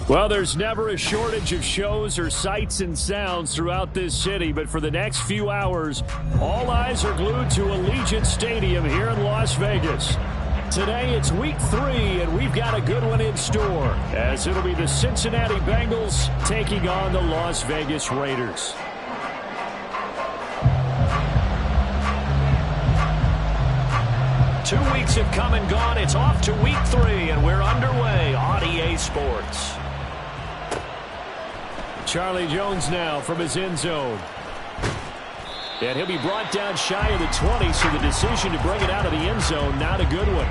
Well, there's never a shortage of shows or sights and sounds throughout this city, but for the next few hours, all eyes are glued to Allegiant Stadium here in Las Vegas. Today, it's week 3, and we've got a good one in store, as it'll be the Cincinnati Bengals taking on the Las Vegas Raiders. Two weeks have come and gone. It's off to week 3, and we're underway on EA Sports. Charlie Jones now from his end zone. And he'll be brought down shy of the 20, so the decision to bring it out of the end zone, not a good one.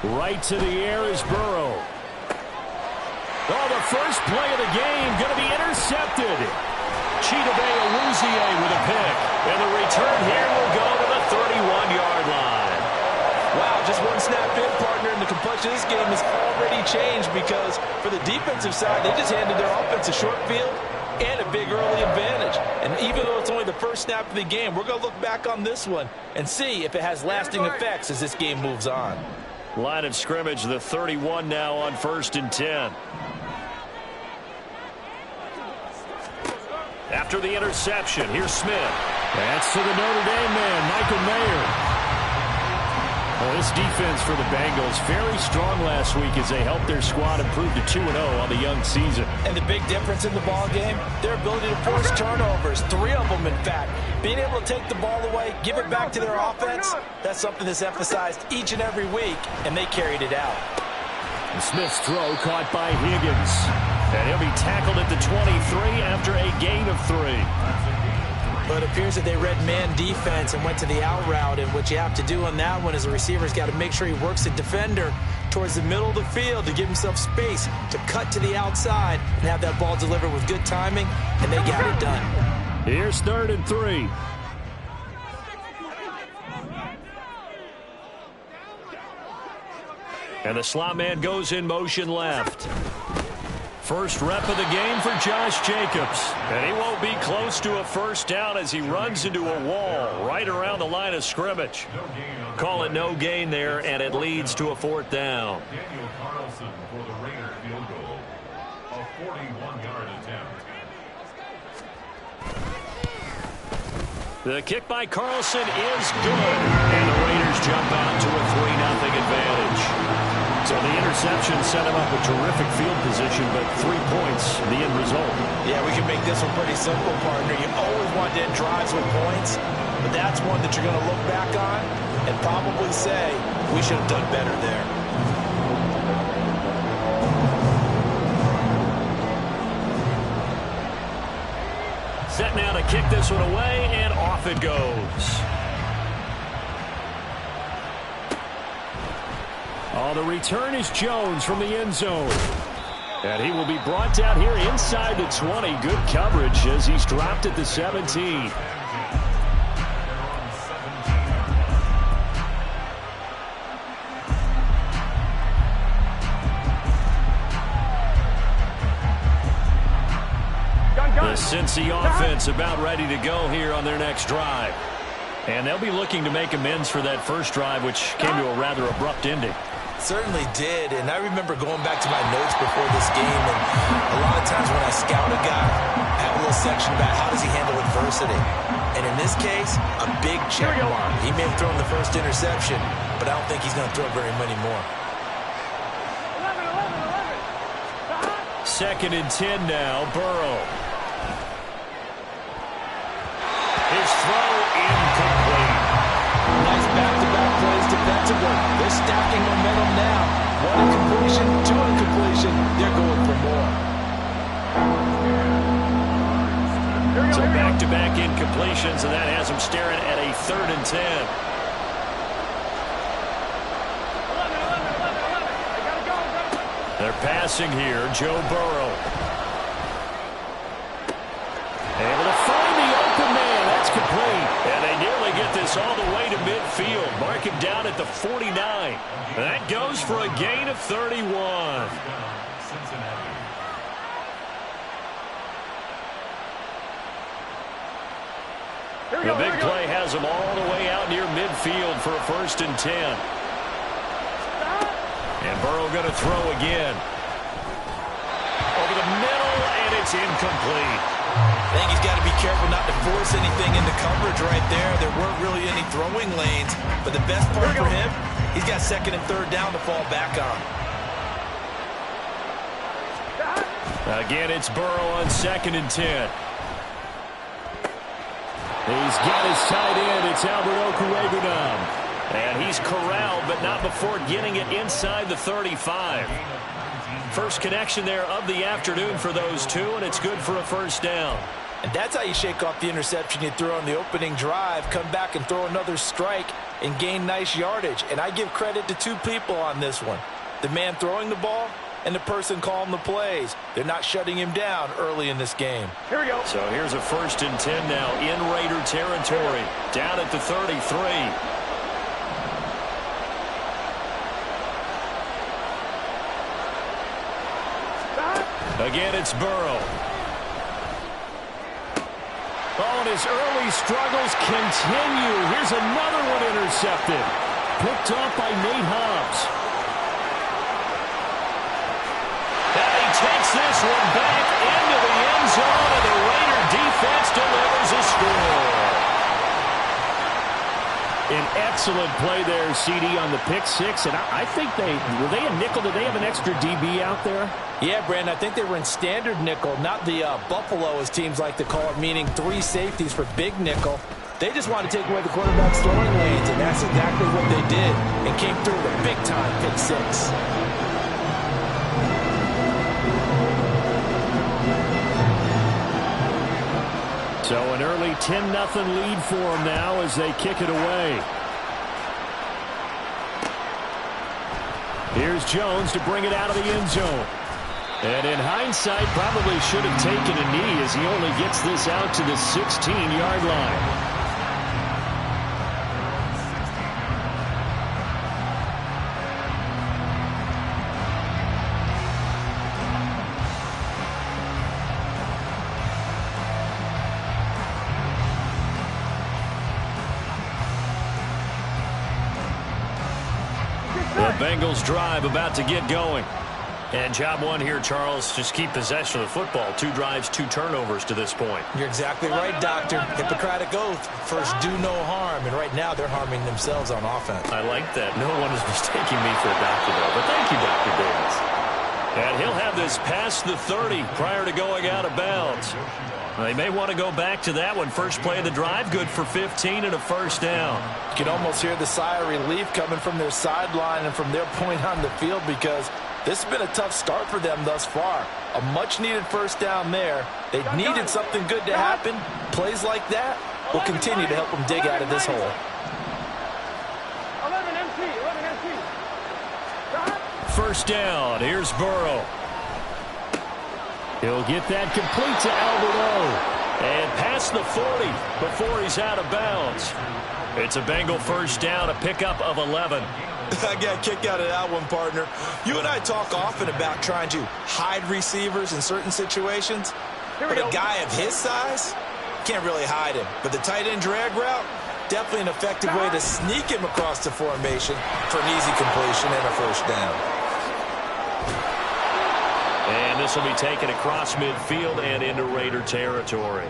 Right to the air is Burrow. Oh, the first play of the game going to be intercepted. Chidobe Awuzie with a pick. And the return here will go to the 31-yard line. Wow, just one snap in, partner, and the complexion of this game has already changed because for the defensive side, they just handed their offense a short field and a big early advantage. And even though it's only the first snap of the game, we're going to look back on this one and see if it has lasting effects as this game moves on. Line of scrimmage, the 31 now on 1st and 10. After the interception, here's Smith. That's to the Notre Dame man, Michael Mayer. Well, this defense for the Bengals, very strong last week as they helped their squad improve to 2-0 on the young season. And the big difference in the ball game, their ability to force turnovers, 3 of them in fact. Being able to take the ball away, give it back to their offense, that's something that's emphasized each and every week, and they carried it out. And Smith's throw caught by Higgins. And he'll be tackled at the 23 after a gain of 3. But it appears that they read man defense and went to the out route, and what you have to do on that one is the receiver's got to make sure he works the defender towards the middle of the field to give himself space to cut to the outside and have that ball delivered with good timing, and they got it done. Here's 3rd and 3. And the slot man goes in motion left. First rep of the game for Josh Jacobs. And he won't be close to a first down as he runs into a wall right around the line of scrimmage. Call it no gain there, and it leads to a 4th down. Daniel Carlson for the Raider field goal. A 41-yard attempt. The kick by Carlson is good. And the Raiders jump out to a 3-0 advantage. So the interception set him up a terrific field position, but 3 points, the end result. Yeah, we can make this one pretty simple, partner. You always want to end drives with points, but that's one that you're going to look back on and probably say, we should have done better there. Set now to kick this one away, and off it goes. Oh, the return is Jones from the end zone. And he will be brought down here inside the 20. Good coverage as he's dropped at the 17. The Cincy offense about ready to go here on their next drive. And they'll be looking to make amends for that first drive, which came to a rather abrupt ending. Certainly did, and I remember going back to my notes before this game, and a lot of times when I scout a guy, I have a little section about how does he handle adversity. And in this case, a big check mark. He may have thrown the first interception, but I don't think he's going to throw very many more. 2nd and 10 now, Burrow. His throw incomplete. Nice back-to-back plays defensively. They're stacking momentum now. 1 incompletion, 2 incompletion. They're going for more. So back-to-back incompletions, and that has them staring at a 3rd and 10. They're passing here. Joe Burrow. Able to find the open man. That's complete. And they nearly get this all the way to midfield. Mark him down at the 49. at 31. Cincinnati. The big play has him all the way out near midfield for a 1st and 10. And Burrow going to throw again. Over the middle, and it's incomplete. I think he's got to be careful not to force anything into coverage right there. There weren't really any throwing lanes, but the best part for him, he's got 2nd and 3rd down to fall back on. Again, it's Burrow on 2nd and 10. He's got his tight end. It's Albert Okuregunam. And he's corralled, but not before getting it inside the 35. First connection there of the afternoon for those two, and it's good for a 1st down. And that's how you shake off the interception you threw on the opening drive, come back and throw another strike and gain nice yardage. And I give credit to 2 people on this one. The man throwing the ball and the person calling the plays. They're not shutting him down early in this game. Here we go. So here's a 1st and 10 now in Raider territory. Down at the 33. Again, it's Burrow. Oh, and his early struggles continue. Here's another one intercepted. Picked off by Nate Hobbs. And he takes this one back into the end zone, and the Raider defense delivers a score. An excellent play there, CD, on the pick 6. And I think were they a nickel? Did they have an extra DB out there? Yeah, Brandon, I think they were in standard nickel, not the Buffalo, as teams like to call it, meaning 3 safeties for big nickel. They just want to take away the quarterback's throwing lanes, and that's exactly what they did, and came through with a big-time pick 6. So an early 10-0 lead for them now as they kick it away. Here's Jones to bring it out of the end zone. And in hindsight, probably should have taken a knee as he only gets this out to the 16-yard line. The Bengals drive about to get going. And job one here, Charles, just keep possession of the football. 2 drives, 2 turnovers to this point. You're exactly right, Doctor. Hippocratic oath. First, do no harm. And right now, they're harming themselves on offense. I like that. No one is mistaking me for a doctor, though. But thank you, Dr. Davis. And he'll have this past the 30 prior to going out of bounds. They may want to go back to that one. First play of the drive, good for 15 and a 1st down. You can almost hear the sigh of relief coming from their sideline and from their point on the field, because this has been a tough start for them thus far. A much-needed 1st down there. They needed something good to happen. Plays like that will continue to help them dig out of this hole. 1st down. Here's Burrow. He'll get that complete to Albert O. And past the 40 before he's out of bounds. It's a Bengal 1st down, a pickup of 11. I got a kick out of that one, partner. You and I talk often about trying to hide receivers in certain situations. But a guy of his size, can't really hide him. But the tight end drag route, definitely an effective way to sneak him across the formation for an easy completion and a 1st down. And this will be taken across midfield and into Raider territory.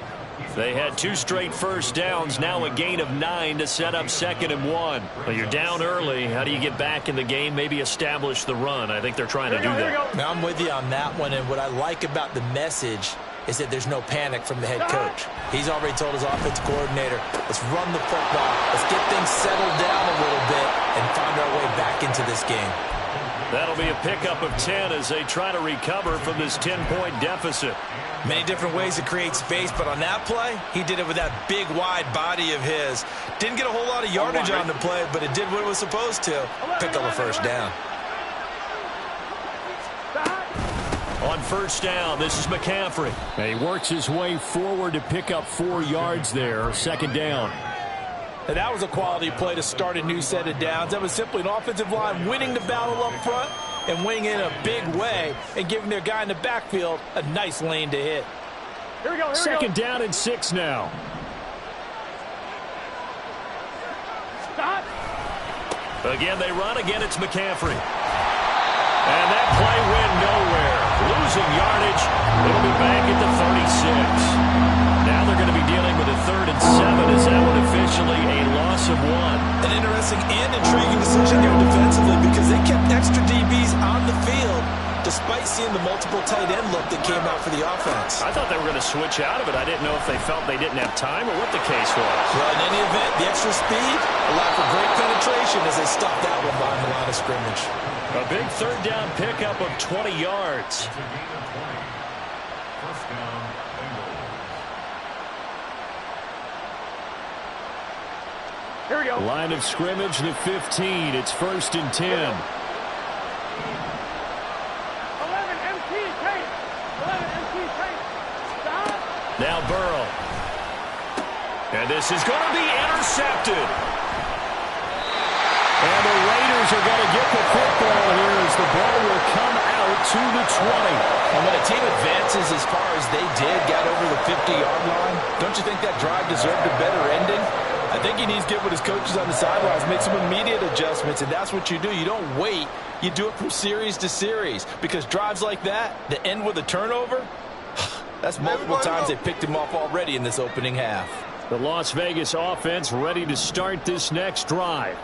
They had 2 straight 1st downs, now a gain of 9 to set up 2nd and 1. Well, you're down early. How do you get back in the game, maybe establish the run? I think they're trying to do that. Now, I'm with you on that one, and what I like about the message is that there's no panic from the head coach. He's already told his offensive coordinator, let's run the football, let's get things settled down a little bit and find our way back into this game. That'll be a pickup of 10 as they try to recover from this 10-point deficit. Many different ways to create space, but on that play, he did it with that big, wide body of his. Didn't get a whole lot of yardage on the play, but it did what it was supposed to. Pick up a 1st down. On 1st down, this is McCaffrey. And he works his way forward to pick up 4 yards there, 2nd down. And that was a quality play to start a new set of downs. That was simply an offensive line winning the battle up front and weighing in a big way and giving their guy in the backfield a nice lane to hit. Here we go. Second down and 6 now. Stop. Again, they run. Again, it's McCaffrey. And that play went nowhere. Losing yardage. It'll be back at the 36. Now they're going to be dealing with a 3rd and 7. Is that one officially a loss of 1? An interesting and intriguing decision there defensively because they kept extra DBs on the field despite seeing the multiple tight end look that came out for the offense. I thought they were going to switch out of it. I didn't know if they felt they didn't have time or what the case was. Well, in any event, the extra speed allowed for great penetration as they stopped that one behind the line of scrimmage. A big 3rd down pickup of 20 yards. It's a gain of 20. First down, Bengals. Here we go. Line of scrimmage, the 15. It's 1st and 10. 11 MT tape. 11 MT tape. Stop. Now Burrow. And this is going to be intercepted. And the Raiders are going to get the football here as the ball will come out to the 20. And when a team advances as far as they did, got over the 50-yard line, don't you think that drive deserved a better ending? I think he needs to get with his coaches on the sidelines, make some immediate adjustments, and that's what you do. You don't wait. You do it from series to series because drives like that end with a turnover, that's multiple times they picked him off already in this opening half. The Las Vegas offense ready to start this next drive.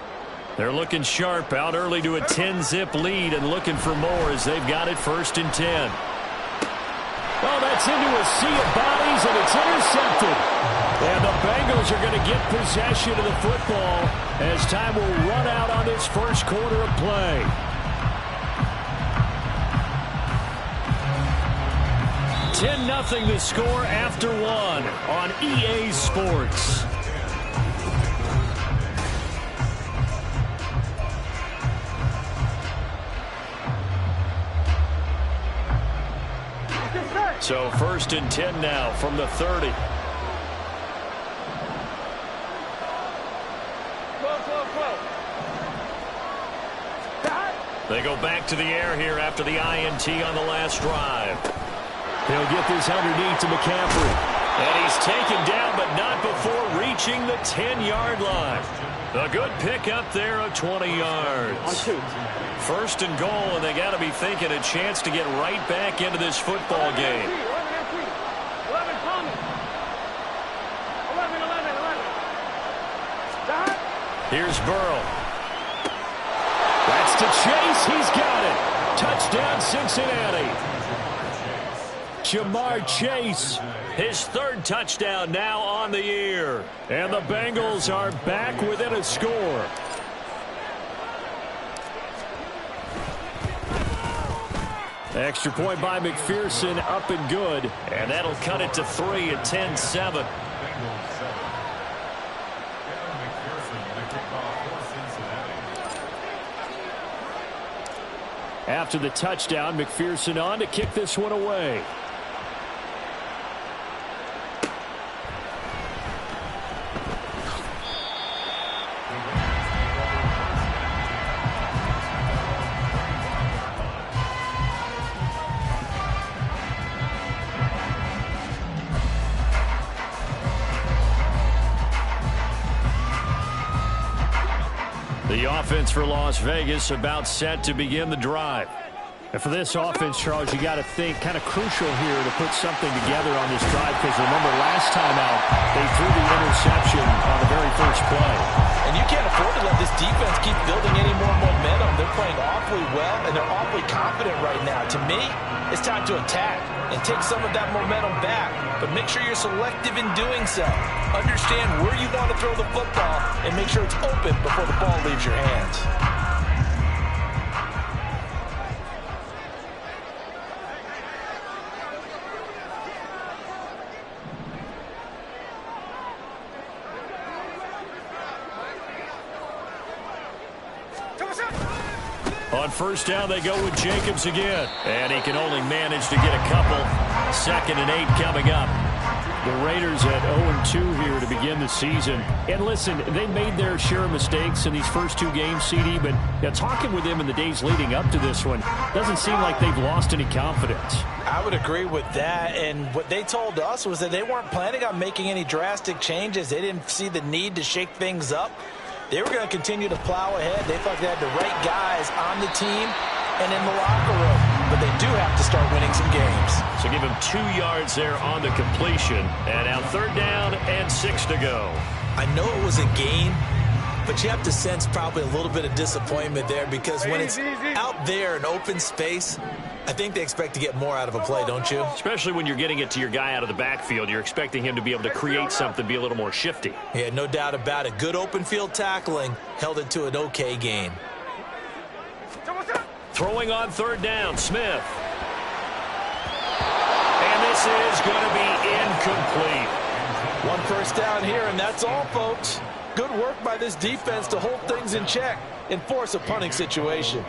They're looking sharp, out early to a 10-zip lead and looking for more as they've got it 1st and 10. Oh, that's into a sea of bodies, and it's intercepted. And the Bengals are going to get possession of the football as time will run out on this first quarter of play. $10-0 the score after 1 on EA Sports. So 1st and 10 now from the 30. They go back to the air here after the INT on the last drive. He'll get this underneath to McCaffrey. And he's taken down, but not before reaching the 10-yard line. A good pickup there of 20 yards. On 2. 1st and goal, and they got to be thinking a chance to get right back into this football game. 11 Thomas. 11. Stop. Here's Burrow. That's to Chase. He's got it. Touchdown, Cincinnati. Jamar Chase, his 3rd touchdown now on the year. And the Bengals are back within a score. Extra point by McPherson, up and good. And that'll cut it to 3 at 10-7. Bengals 7. Kevin McPherson, the kickoff for Cincinnati. After the touchdown, McPherson on to kick this one away. The offense for Las Vegas about set to begin the drive. And for this offense, Charles, you got to think kind of crucial here to put something together on this drive because remember last time out they threw the interception on the very first play. And you can't afford to let this defense keep building any more momentum. They're playing awfully well, and they're awfully confident right now. To me, it's time to attack and take some of that momentum back. But make sure you're selective in doing so. Understand where you want to throw the football and make sure it's open before the ball leaves your hands. On 1st down, they go with Jacobs again. And he can only manage to get a couple. 2nd and 8 coming up. The Raiders at 0-2 here to begin the season. And listen, they made their share of mistakes in these first two games, CD, but talking with them in the days leading up to this one, doesn't seem like they've lost any confidence. I would agree with that, and what they told us was that they weren't planning on making any drastic changes. They didn't see the need to shake things up. They were going to continue to plow ahead. They felt they had the right guys on the team and in the locker room. But they do have to start winning some games. So give him 2 yards there on the completion. And now 3rd down and 6 to go. I know it was a gain, but you have to sense probably a little bit of disappointment there because when it's out there in open space, I think they expect to get more out of a play, don't you? Especially when you're getting it to your guy out of the backfield. You're expecting him to be able to create something, be a little more shifty. Yeah, no doubt about it. Good open field tackling held it to an okay gain. Throwing on 3rd down, Smith. And this is going to be incomplete. 1 first down here, and that's all, folks. Good work by this defense to hold things in check and force a punting situation.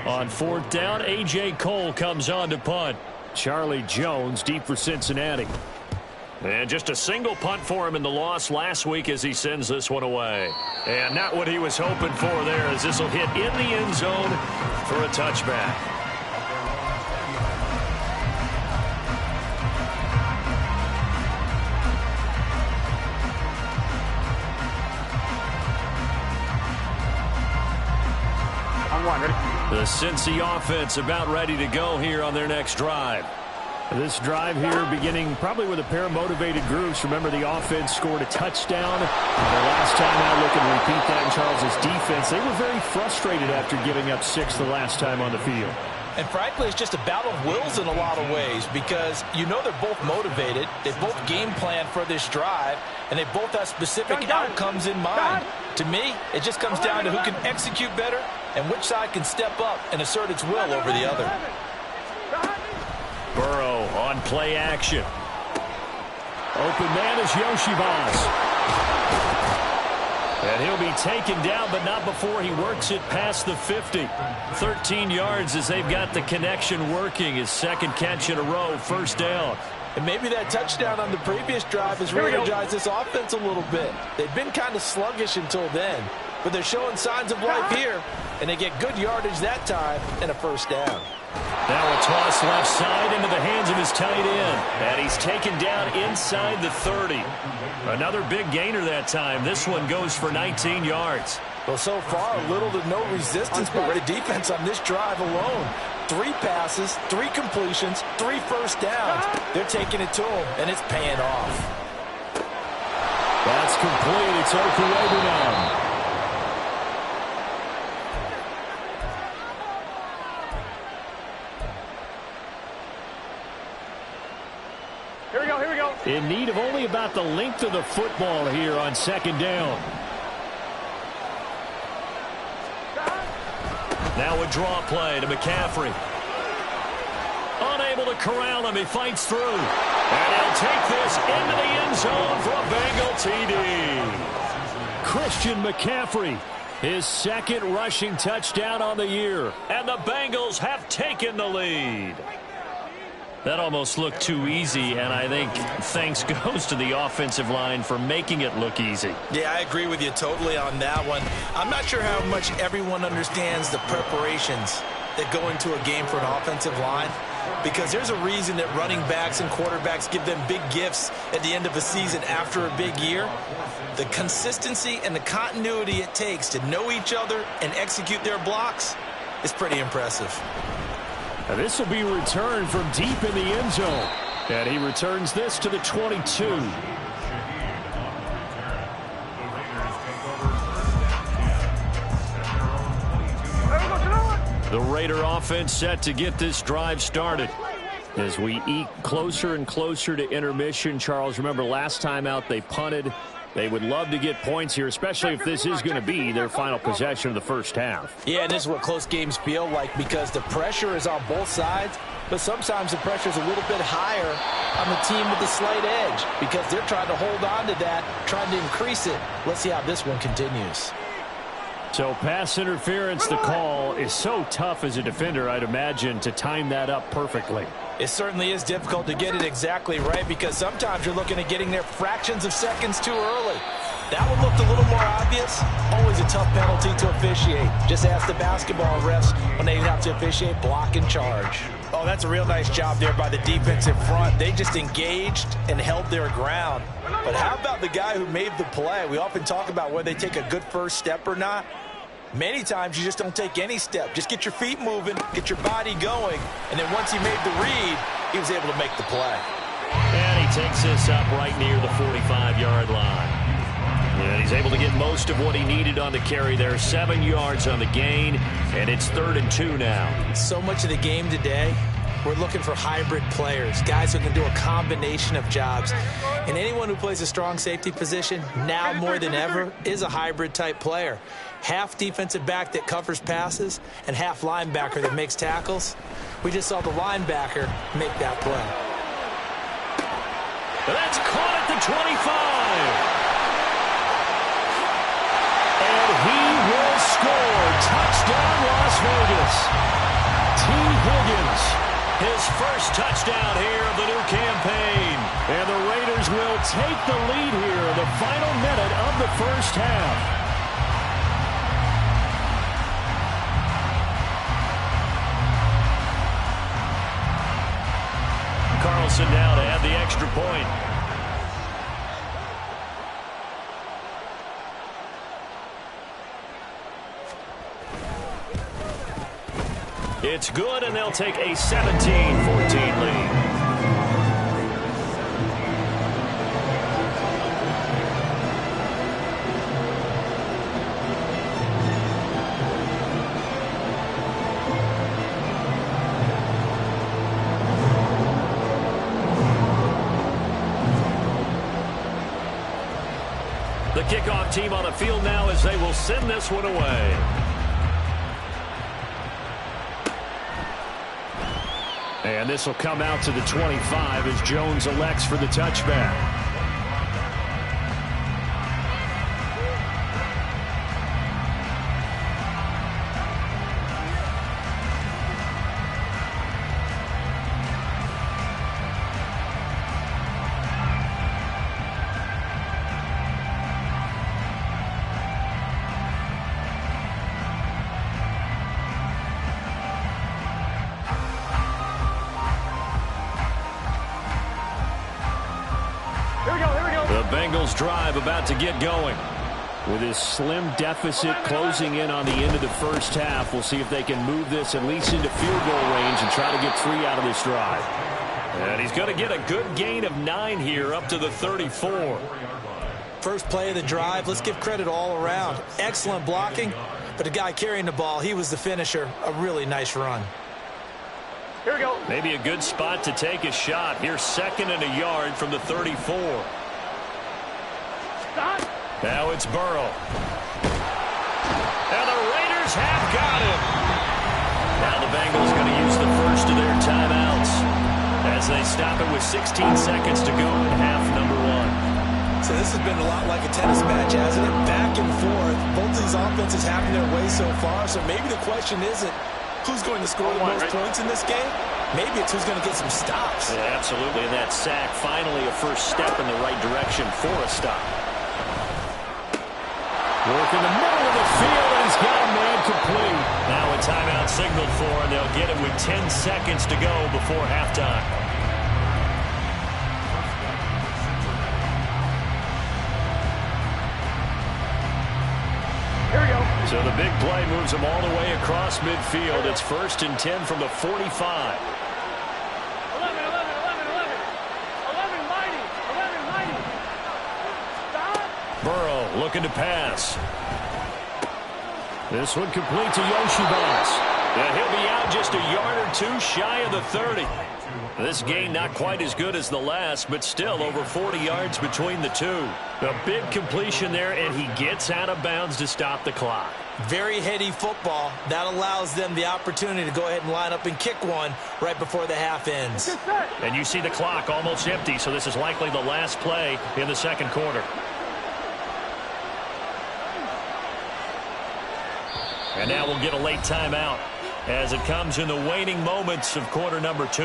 On 4th down, A.J. Cole comes on to punt. Charlie Jones deep for Cincinnati. And just a single punt for him in the loss last week as he sends this one away. And not what he was hoping for there, as this will hit in the end zone for a touchback. The Cincy offense about ready to go here on their next drive. This drive here beginning probably with a pair of motivated groups. Remember, the offense scored a touchdown. The last time out, looking to repeat that in Charles' defense. They were very frustrated after giving up 6 the last time on the field. And frankly, it's just a battle of wills in a lot of ways because you know they're both motivated. They both game plan for this drive, and they both have specific outcomes in mind. To me, it just comes down to who can execute better and which side can step up and assert its will over the other. Burrow on play action. Open man is Yoshivas. And he'll be taken down, but not before he works it past the 50. 13 yards as they've got the connection working. His 2nd catch in a row, 1st down. And maybe that touchdown on the previous drive has re-energized this offense a little bit. They've been kind of sluggish until then, but they're showing signs of life here, and they get good yardage that time and a 1st down. Now a toss left side into the hands of his tight end. And he's taken down inside the 30. Another big gainer that time. This one goes for 19 yards. Well, so far, little to no resistance by the defense on this drive alone. 3 passes, 3 completions, 3 first downs. They're taking it to him, and it's paying off. That's complete. It's Okuebu now. Here we go. In need of only about the length of the football here on 2nd down. Now a draw play to McCaffrey. Unable to corral him. He fights through. And he'll take this into the end zone for a Bengal TD. Christian McCaffrey, his 2nd rushing touchdown on the year. And the Bengals have taken the lead. That almost looked too easy, and I think thanks goes to the offensive line for making it look easy. Yeah, I agree with you totally on that one. I'm not sure how much everyone understands the preparations that go into a game for an offensive line, because there's a reason that running backs and quarterbacks give them big gifts at the end of a season after a big year. The consistency and the continuity it takes to know each other and execute their blocks is pretty impressive. Now this will be returned from deep in the end zone. And he returns this to the 22. The Raider offense set to get this drive started. As we eke closer and closer to intermission, Charles, remember last time out they punted. They would love to get points here, especially if this is going to be their final possession of the first half. Yeah, and this is what close games feel like because the pressure is on both sides, but sometimes the pressure is a little bit higher on the team with the slight edge because they're trying to hold on to that, trying to increase it. Let's see how this one continues. So pass interference, the call is so tough as a defender, I'd imagine, to time that up perfectly. It certainly is difficult to get it exactly right because sometimes you're looking at getting there fractions of seconds too early. That one looked a little more obvious. Always a tough penalty to officiate. Just ask the basketball refs when they have to officiate block and charge. Oh, that's a real nice job there by the defensive front. They just engaged and held their ground. But how about the guy who made the play? We often talk about whether they take a good first step or not. Many times you just don't take any step. Just get your feet moving, get your body going, and then once he made the read, he was able to make the play. And he takes this up right near the 45-yard line. And he's able to get most of what he needed on the carry there. 7 yards on the gain, and it's 3rd and 2 now. So much of the game today, we're looking for hybrid players, guys who can do a combination of jobs. And anyone who plays a strong safety position, now more than ever, is a hybrid-type player. Half defensive back that covers passes and half linebacker that makes tackles. We just saw the linebacker make that play. That's caught at the 25. And he will score. Touchdown, Las Vegas. T. Higgins, his first touchdown here of the new campaign. And the Raiders will take the lead here in the final minute of the first half. Carlson now to add the extra point. It's good, and they'll take a 17-14 lead. The kickoff team on the field now as they will send this one away. And this will come out to the 25 as Jones elects for the touchback. The Bengals drive about to get going. With his slim deficit closing in on the end of the first half, we'll see if they can move this at least into field goal range and try to get 3 out of this drive. And he's going to get a good gain of 9 here up to the 34. First play of the drive, let's give credit all around. Excellent blocking, but the guy carrying the ball, he was the finisher. A really nice run. Here we go. Maybe a good spot to take a shot. Here's 2nd and a yard from the 34. Stop. Now it's Burrow. And the Raiders have got him. Now the Bengals going to use the first of their timeouts as they stop it with 16 seconds to go in half number 1. So this has been a lot like a tennis match, hasn't it? Back and forth. Both of these offenses having their way so far. So maybe the question isn't who's going to score the most points in this game. Maybe it's who's going to get some stops. Yeah, absolutely. And that sack, finally a first step in the right direction for a stop. Work in the middle of the field, and he's got a man complete. Now a timeout signaled for, and they'll get it with 10 seconds to go before halftime. Here we go. So the big play moves them all the way across midfield. It's 1st and 10 from the 45. 11, 11, 11, 11. 11 mighty. 11 mighty. Stop. Burrow looking to pass. This one complete to Yoshibas. And he'll be out just a yard or 2 shy of the 30. This gain not quite as good as the last, but still over 40 yards between the two. A big completion there, and he gets out of bounds to stop the clock. Very heady football. That allows them the opportunity to go ahead and line up and kick one right before the half ends. And you see the clock almost empty, so this is likely the last play in the second quarter. And now we'll get a late timeout as it comes in the waning moments of quarter number 2.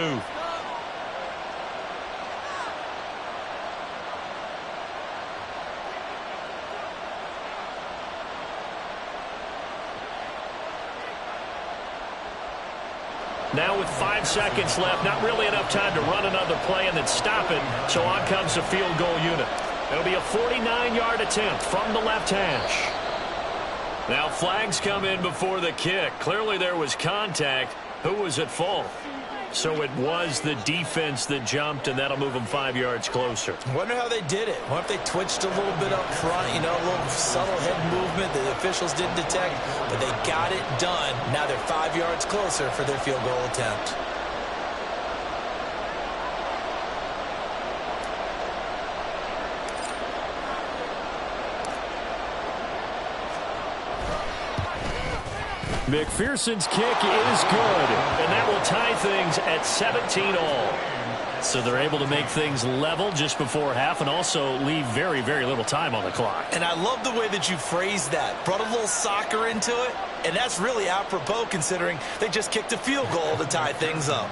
Now with 5 seconds left, not really enough time to run another play and then stop it. So on comes the field goal unit. It'll be a 49-yard attempt from the left hash. Now flags come in before the kick. Clearly there was contact. Who was at fault? So it was the defense that jumped, and that'll move them 5 yards closer. Wonder how they did it. What if they twitched a little bit up front, a little subtle head movement that the officials didn't detect, but they got it done. Now they're 5 yards closer for their field goal attempt. McPherson's kick is good, and that will tie things at 17-all. So they're able to make things level just before half and also leave very, very little time on the clock. And I love the way that you phrased that. Brought a little soccer into it, and that's really apropos considering they just kicked a field goal to tie things up.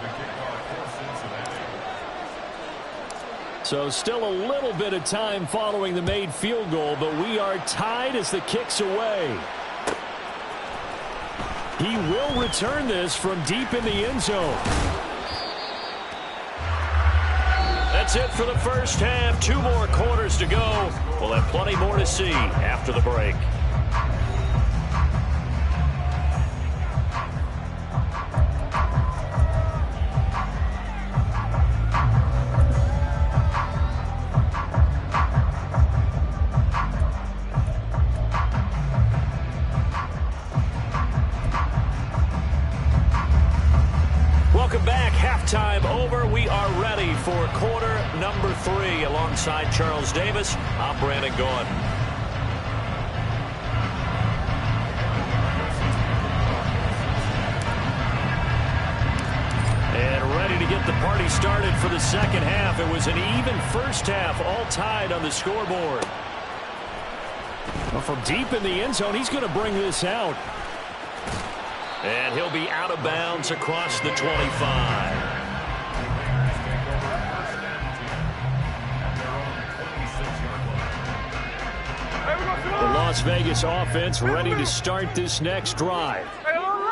So still a little bit of time following the made field goal, but we are tied as the kick's away. He will return this from deep in the end zone. That's it for the first half. 2 more quarters to go. We'll have plenty more to see after the break. Welcome back. Halftime over. We are ready for quarter number 3. Alongside Charles Davis, I'm Brandon Gaughan. And ready to get the party started for the second half. It was an even first half, all tied on the scoreboard. Well, from deep in the end zone, he's going to bring this out. And he'll be out of bounds across the 25. The Las Vegas offense ready to start this next drive.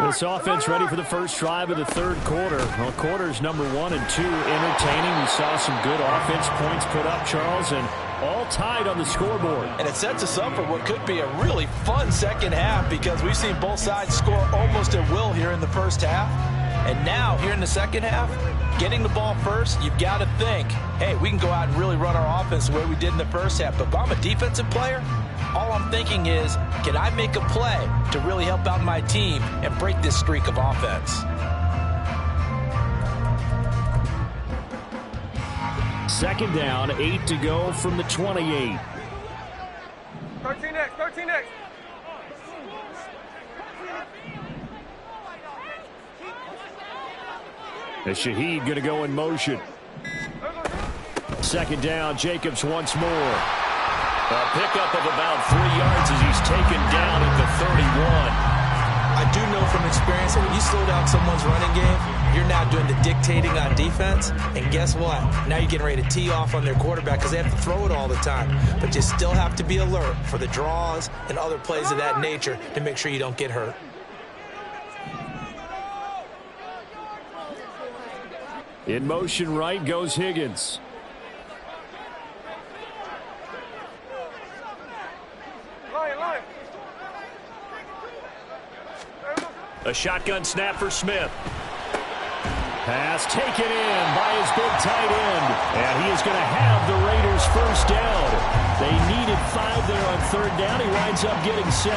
This offense ready for the first drive of the third quarter. Well, quarters number 1 and 2 entertaining. We saw some good offense points put up, Charles, and all tied on the scoreboard. And it sets us up for what could be a really fun second half because we've seen both sides score almost at will here in the first half. And now, here in the second half, getting the ball first, you've got to think, hey, we can go out and really run our offense the way we did in the first half. But if I'm a defensive player, all I'm thinking is, can I make a play to really help out my team and break this streak of offense? Second down, 8 to go from the 28. 13X, 13X. And Shaheed going to go in motion. Second down, Jacobs once more. A pickup of about 3 yards as he's taken down at the 31. I do know from experience that when you slow down someone's running game, you're now doing the dictating on defense. And guess what? Now you're getting ready to tee off on their quarterback because they have to throw it all the time. But you still have to be alert for the draws and other plays of that nature to make sure you don't get hurt. In motion right goes Higgins. A shotgun snap for Smith. Pass taken in by his big tight end. And he is going to have the Raiders first down. They needed 5 there on third down. He winds up getting 7.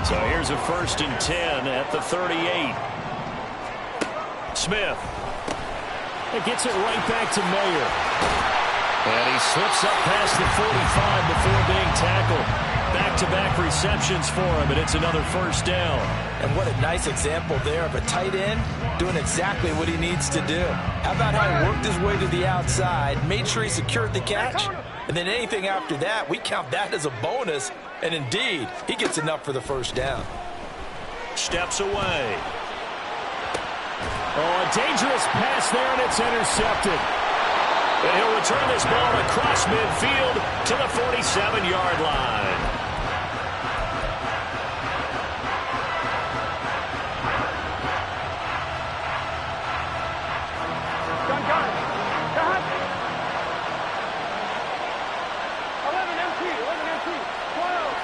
So here's a 1st and 10 at the 38. Smith. It gets it right back to Mayer. And he slips up past the 45 before being tackled. Back-to-back receptions for him, and it's another first down. And what a nice example there of a tight end doing exactly what he needs to do. How about how he worked his way to the outside, made sure he secured the catch, and then anything after that, we count that as a bonus. And indeed, he gets enough for the first down. steps away. Oh, a dangerous pass there, and it's intercepted. And he'll return this ball across midfield to the 47-yard line. Gun. Cut. 11 MT. 12.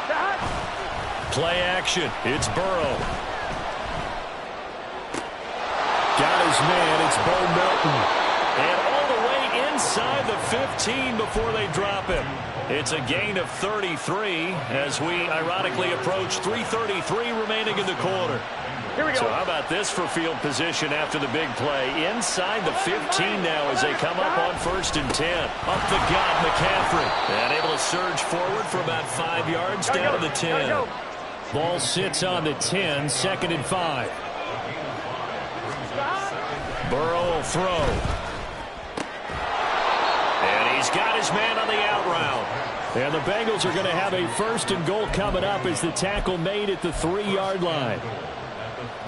Cut. Play action. It's Burrow. Got his man. It's Bo Melton. And all the way inside the 15 before they drop him. It's a gain of 33 as we ironically approach 3:33 remaining in the quarter. Here we go. So how about this for field position after the big play? Inside the 15 now as they come up on 1st and 10. Up the gut, McCaffrey. And able to surge forward for about 5 yards down to the 10. Ball sits on the 10, 2nd and 5. Burrow will throw. And he's got his man on the out route. And the Bengals are going to have a 1st and goal coming up as the tackle made at the 3-yard line.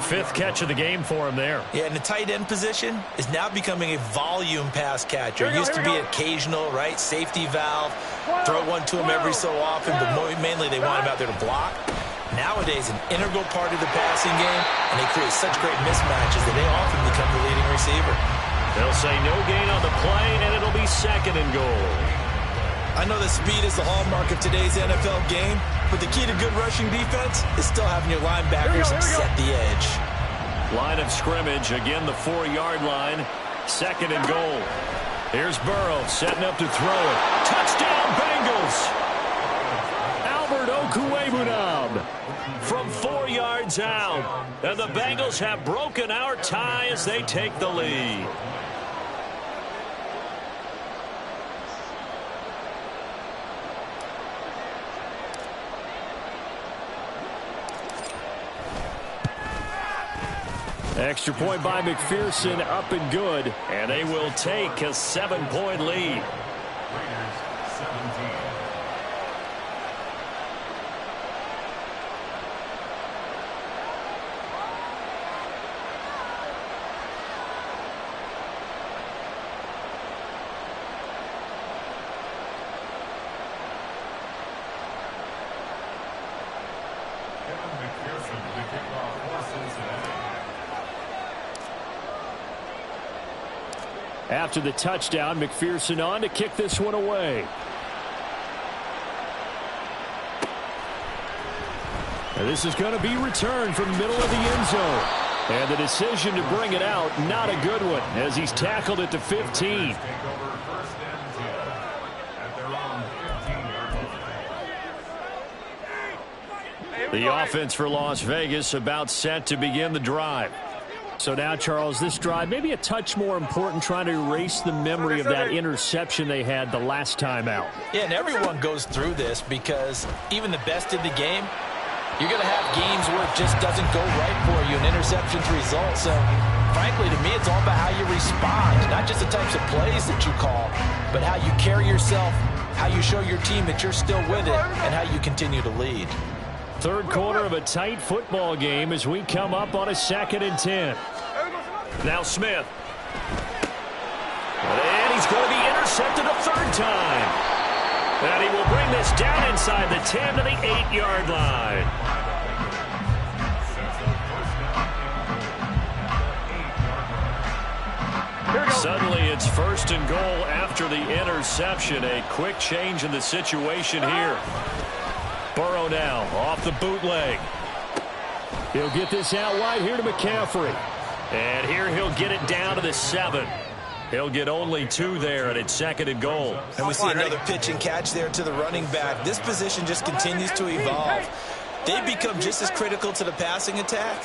5th catch of the game for him there. Yeah, and the tight end position is now becoming a volume pass catcher. It used to be occasional, right? Safety valve. Throw one to him every so often, but mainly they want him out there to block. Nowadays, an integral part of the passing game, and they create such great mismatches that they often become the leading receiver. They'll say no gain on the play, and it'll be 2nd and goal. I know that speed is the hallmark of today's NFL game, but the key to good rushing defense is still having your linebackers set the edge. Line of scrimmage, again the 4-yard line, 2nd and goal. Here's Burrow setting up to throw it. Touchdown, Bengals! Albert Okwuegbunam from 4 yards out. And the Bengals have broken our tie as they take the lead. Extra point by McPherson, up and good. And they will take a 7-point lead. Raiders 17. Kevin McPherson to kick off for Cincinnati. After the touchdown, McPherson on to kick this one away. And this is going to be returned from the middle of the end zone. And the decision to bring it out, not a good one, as he's tackled at the 15. Take over 1st and 10 at their own 15-yard line. The offense for Las Vegas about set to begin the drive. So now, Charles, this drive maybe a touch more important, trying to erase the memory of that interception they had the last time out. Yeah, and everyone goes through this because even the best in the game, you're going to have games where it just doesn't go right for you, and interceptions result. So, frankly, to me, it's all about how you respond, not just the types of plays that you call, but how you carry yourself, how you show your team that you're still with it, and how you continue to lead. 3rd quarter of a tight football game as we come up on a 2nd and 10. Now Smith. And he's going to be intercepted a 3rd time. And he will bring this down inside the 10 to the 8-yard line. Suddenly it's 1st and goal after the interception. A quick change in the situation here. Burrow now off the bootleg. He'll get this out wide here to McCaffrey. And here he'll get it down to the 7. He'll get only 2 there, and it's 2nd and goal. And we see another pitch and catch there to the running back. This position just continues to evolve. They become just as critical to the passing attack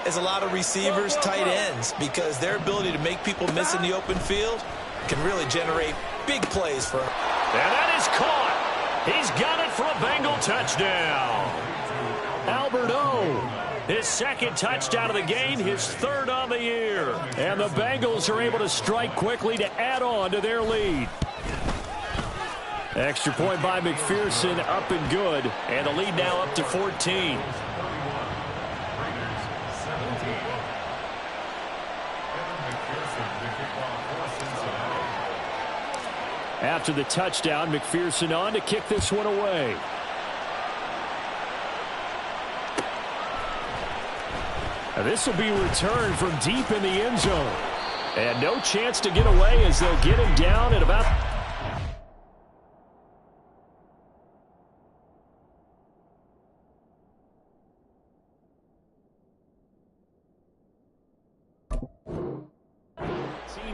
as a lot of receivers, tight ends, because their ability to make people miss in the open field can really generate big plays for them. And that is caught. He's got it for a Bengal touchdown. Albert O. His 2nd touchdown of the game, his 3rd on the year. And the Bengals are able to strike quickly to add on to their lead. Extra point by McPherson, up and good. And the lead now up to 14. After the touchdown, McPherson on to kick this one away. Now this will be returned from deep in the end zone. And no chance to get away as they'll get him down at about...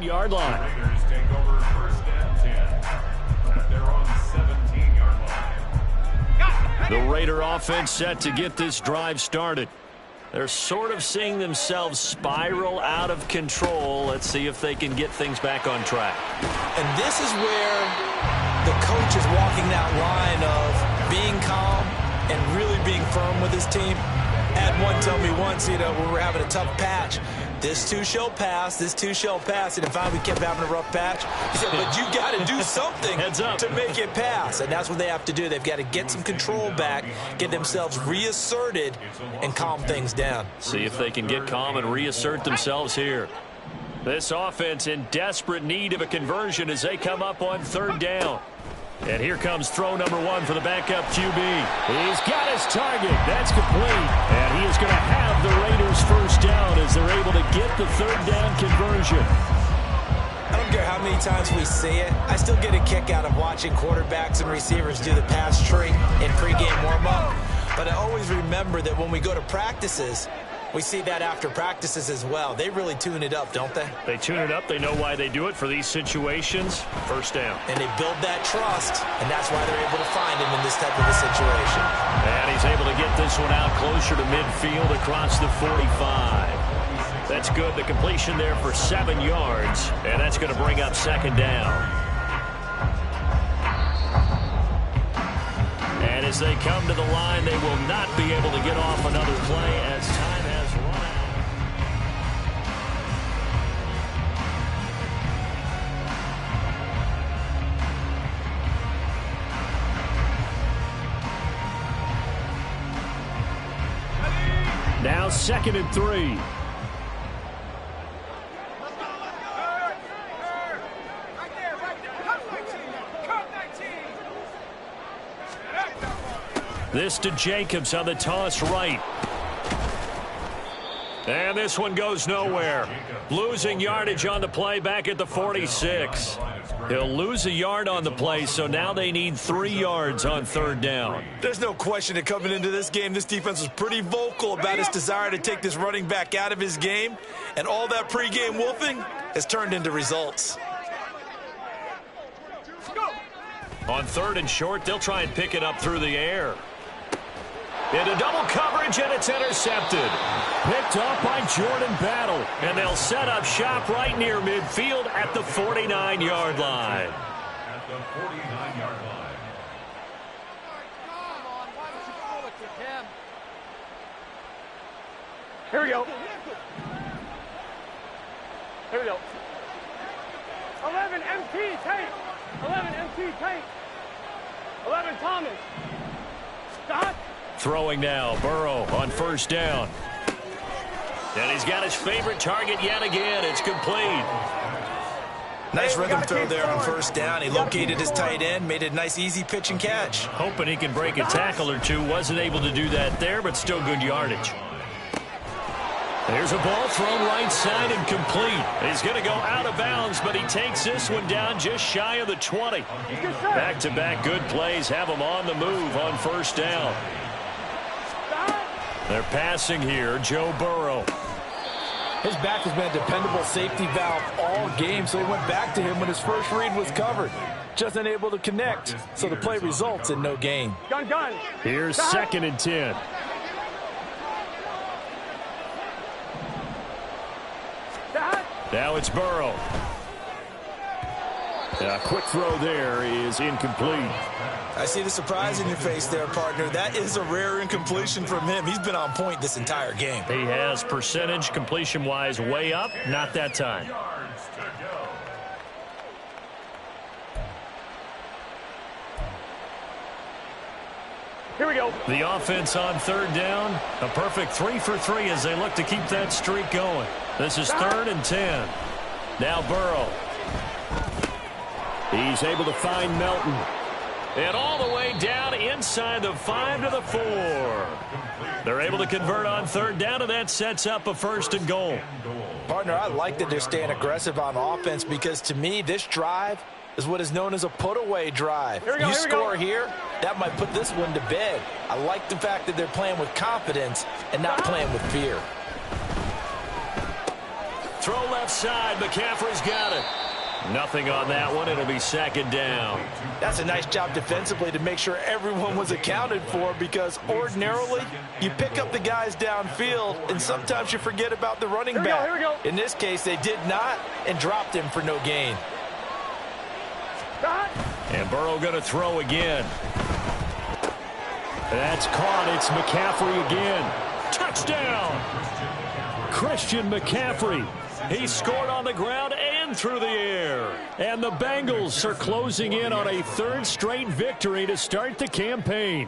yard line. Raiders take over first and 10 at their own 17-yard line. The Raider offense set to get this drive started. They're sort of seeing themselves spiral out of control. Let's see if they can get things back on track. And this is where the coach is walking that line of being calm and really being firm with his team. Had one tell me once, when we're having a tough patch, this too shall pass, this too shall pass. And if we kept having a rough patch, he said, but you got to do something to make it pass. And that's what they have to do. They've got to get some control back, get themselves reasserted, and calm things down. See if they can get calm and reassert themselves here. This offense in desperate need of a conversion as they come up on third down. And here comes throw number one for the backup QB. He's got his target. That's complete. And he is going to have the Raiders first down as they're able to get the third down conversion. I don't care how many times we see it. I still get a kick out of watching quarterbacks and receivers do the pass tree in pregame warm-up. But I always remember that when we go to practices, we see that after practices as well. They really tune it up, don't they? They tune it up. They know why they do it for these situations. First down. And they build that trust, and that's why they're able to find him in this type of a situation. And he's able to get this one out closer to midfield across the 45. That's good. The completion there for 7 yards, and that's going to bring up second down. And as they come to the line, they will not be able to get off another play as time has run out. Now 2nd and 3. This to Jacobs on the toss right. And this one goes nowhere. Losing yardage on the play back at the 46. He'll lose a yard on the play, so now they need 3 yards on third down. There's no question that coming into this game, this defense was pretty vocal about its desire to take this running back out of his game. And all that pregame wolfing has turned into results. On 3rd and short, they'll try and pick it up through the air. Into double coverage, and it's intercepted. Picked off by Jordan Battle. And they'll set up shop right near midfield at the 49-yard line. At the 49-yard line. Here we go. Here we go. 11 MT Tate. 11 MT Tate. 11 Thomas. Stop. Throwing now, Burrow on first down. And he's got his favorite target yet again. It's complete. Nice rhythm throw there on first down. He located his tight end, made it a nice, easy pitch and catch. Hoping he can break a tackle or two. Wasn't able to do that there, but still good yardage. There's a ball thrown right side and complete. He's going to go out of bounds, but he takes this one down just shy of the 20. Back-to-back good plays have him on the move on first down. They're passing here, Joe Burrow. His back has been a dependable safety valve all game, so he went back to him when his first read was covered. Just unable to connect, so the play results in no gain. Gun. Here's 2nd and 10. Now it's Burrow. A quick throw there is incomplete. I see the surprise in your face there, partner. That is a rare incompletion from him. He's been on point this entire game. He has percentage completion-wise way up. Not that time. Here we go. The offense on third down, a perfect 3 for 3 as they look to keep that streak going. This is 3rd and 10. Now Burrow. He's able to find Melton. And all the way down inside the 5 to the 4. They're able to convert on third down, and that sets up a 1st and goal. Partner, I like that they're staying aggressive on offense because, to me, this drive is what is known as a put-away drive. You score here, that might put this one to bed. I like the fact that they're playing with confidence and not playing with fear. Throw left side. McCaffrey's got it. Nothing on that one. It'll be 2nd down. That's a nice job defensively to make sure everyone was accounted for because ordinarily you pick up the guys downfield and sometimes you forget about the running back. Here we go. In this case, they did not and dropped him for no gain. And Burrow going to throw again. That's caught. It's McCaffrey again. Touchdown! Christian McCaffrey. He scored on the ground and through the air. And the Bengals are closing in on a 3rd straight victory to start the campaign.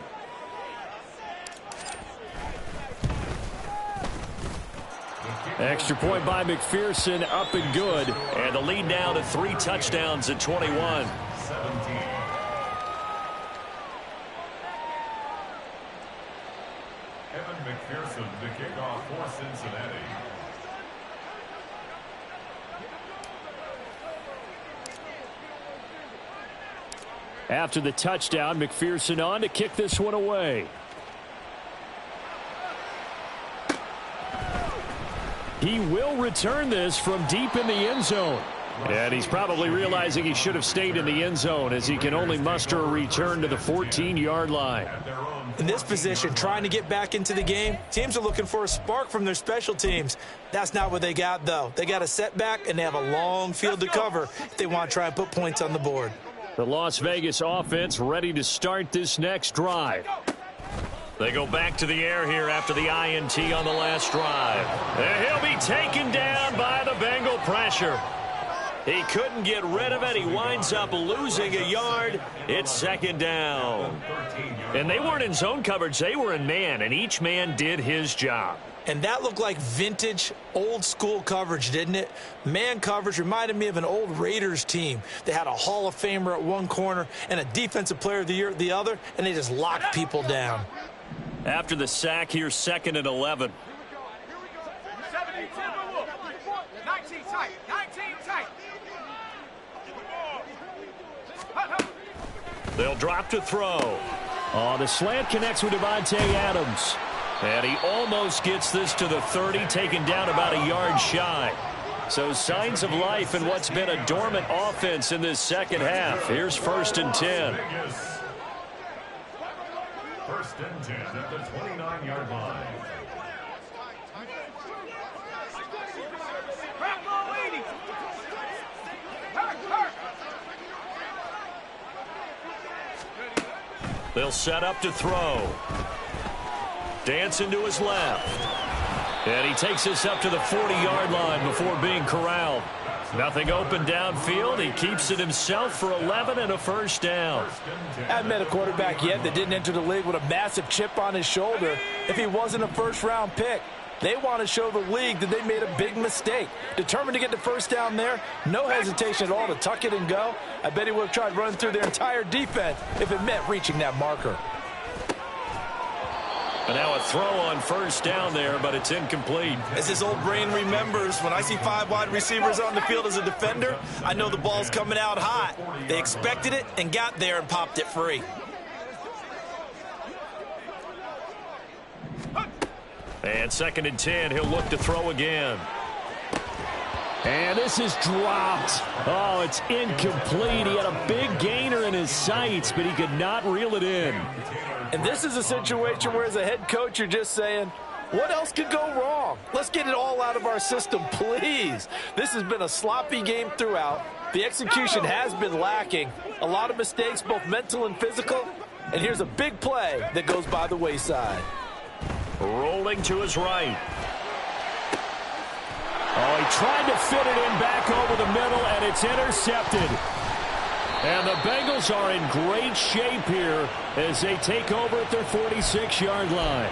Extra point by McPherson, up and good. And the lead now to 3 touchdowns at 21. 17. Evan McPherson, the kickoff for Cincinnati. After the touchdown, McPherson on to kick this one away. He will return this from deep in the end zone. And he's probably realizing he should have stayed in the end zone as he can only muster a return to the 14-yard line. In this position, trying to get back into the game, teams are looking for a spark from their special teams. That's not what they got, though. They got a setback, and they have a long field to cover if they want to try and put points on the board. The Las Vegas offense ready to start this next drive. They go back to the air here after the INT on the last drive. And he'll be taken down by the Bengal pressure. He couldn't get rid of it. He winds up losing a yard. It's 2nd down. And they weren't in zone coverage. They were in man, and each man did his job. And that looked like vintage, old-school coverage, didn't it? Man coverage reminded me of an old Raiders team. They had a Hall of Famer at one corner and a Defensive Player of the Year at the other, and they just locked people down. After the sack, here's 2nd and 11. 19 tight. 19 tight. They'll drop to throw. Oh, the slant connects with Devontae Adams. And he almost gets this to the 30, taken down about a yard shy. So signs of life in what's been a dormant offense in this second half. Here's 1st and 10. 1st and 10 at the 29-yard line. They'll set up to throw. Dancing to his left. And he takes this up to the 40-yard line before being corralled. Nothing open downfield. He keeps it himself for 11 and a 1st down. I haven't met a quarterback yet that didn't enter the league with a massive chip on his shoulder if he wasn't a first-round pick. They want to show the league that they made a big mistake. Determined to get the 1st down there, no hesitation at all to tuck it and go. I bet he would have tried running through their entire defense if it meant reaching that marker. And now a throw on 1st down there, but it's incomplete. As his old brain remembers, when I see 5 wide receivers on the field as a defender, I know the ball's coming out hot. They expected it and got there and popped it free. And 2nd and 10, he'll look to throw again. And this is dropped. Oh, it's incomplete. He had a big gainer in his sights, but he could not reel it in. And this is a situation where, as a head coach, you're just saying, what else could go wrong? Let's get it all out of our system, please. This has been a sloppy game throughout. The execution has been lacking. A lot of mistakes, both mental and physical. And here's a big play that goes by the wayside. Rolling to his right. Oh, he tried to fit it in back over the middle, and it's intercepted. And the Bengals are in great shape here as they take over at their 46-yard line.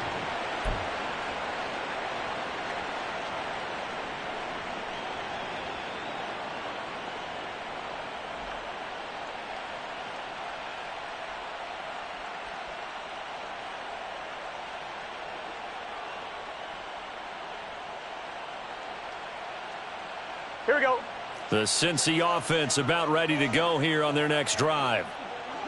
Here we go. The Cincy offense about ready to go here on their next drive.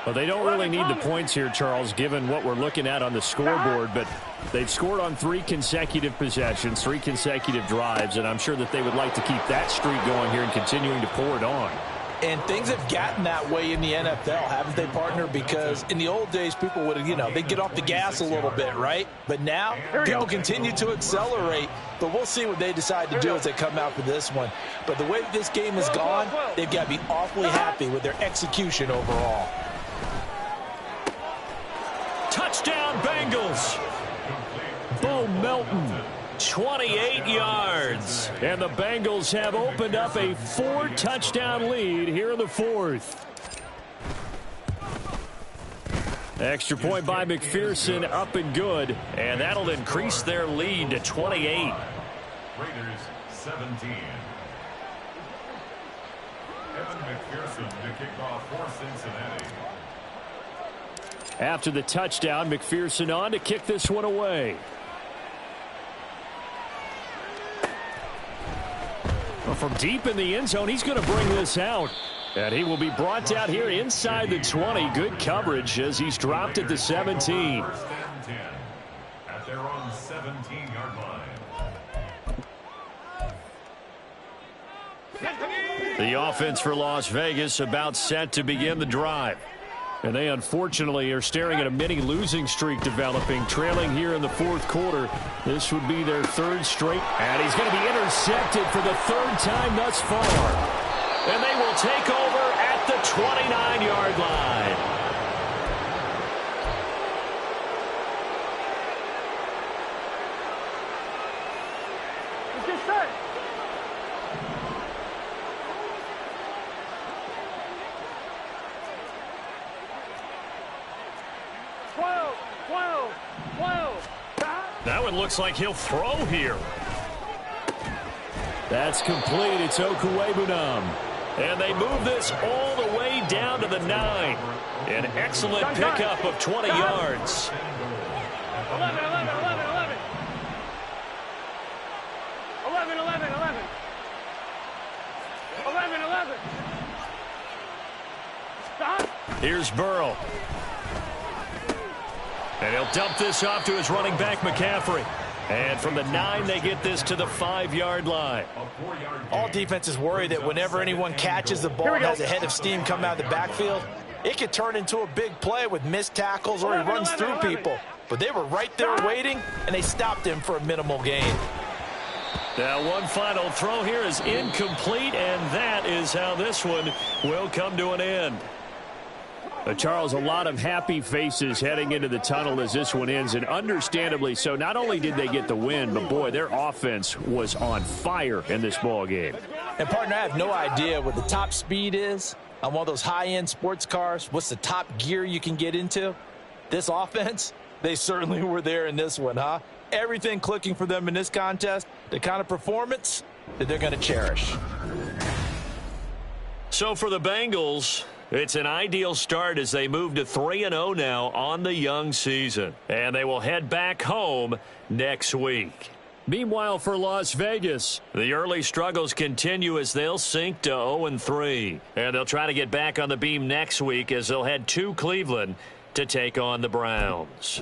Well, they don't really need the points here, Charles, given what we're looking at on the scoreboard, but they've scored on 3 consecutive possessions, 3 consecutive drives, and I'm sure that they would like to keep that streak going here and continuing to pour it on. And things have gotten that way in the NFL, haven't they, partner? Because in the old days, people would, they'd get off the gas a little bit, right? But now, people continue to accelerate. But we'll see what they decide to do as they come out for this one. But the way that this game has gone, they've got to be awfully happy with their execution overall. Touchdown, Bengals. Bo Melton, 28 yards. And the Bengals have opened up a 4-touchdown lead here in the 4th. Extra point by McPherson, up and good. And that'll increase their lead to 28. Raiders 17. Evan McPherson to kick off for Cincinnati. After the touchdown, McPherson on to kick this one away. Well, from deep in the end zone, he's going to bring this out. And he will be brought out here inside the 20. Good coverage as he's dropped at the 17. First and 10 at their own 17-yard line. The offense for Las Vegas about set to begin the drive. And they unfortunately are staring at a mini losing streak developing, trailing here in the 4th quarter. This would be their 3rd straight. And he's going to be intercepted for the 3rd time thus far. And they will take over at the 29-yard line. Let's get set. That one looks like he'll throw here. That's complete. It's Okuwebunam. And they move this all the way down to the 9. An excellent pickup of 20 yards. 11. 11. Stop. Here's Burrow. And he'll dump this off to his running back, McCaffrey. And from the 9, they get this to the 5-yard line. All defenses worry that whenever anyone catches the ball and has a head of steam come out of the backfield, it could turn into a big play with missed tackles or he runs through people. But they were right there waiting, and they stopped him for a minimal gain. Now one final throw here is incomplete, and that is how this one will come to an end. Charles, a lot of happy faces heading into the tunnel as this one ends, and understandably so. Not only did they get the win, but boy, their offense was on fire in this ball game. And partner, I have no idea what the top speed is on one of those high-end sports cars. What's the top gear you can get into? This offense, they certainly were there in this one, huh? Everything clicking for them in this contest, the kind of performance that they're going to cherish. So for the Bengals, it's an ideal start as they move to 3-0 now on the young season. And they will head back home next week. Meanwhile, for Las Vegas, the early struggles continue as they'll sink to 0-3. And they'll try to get back on the beam next week as they'll head to Cleveland to take on the Browns.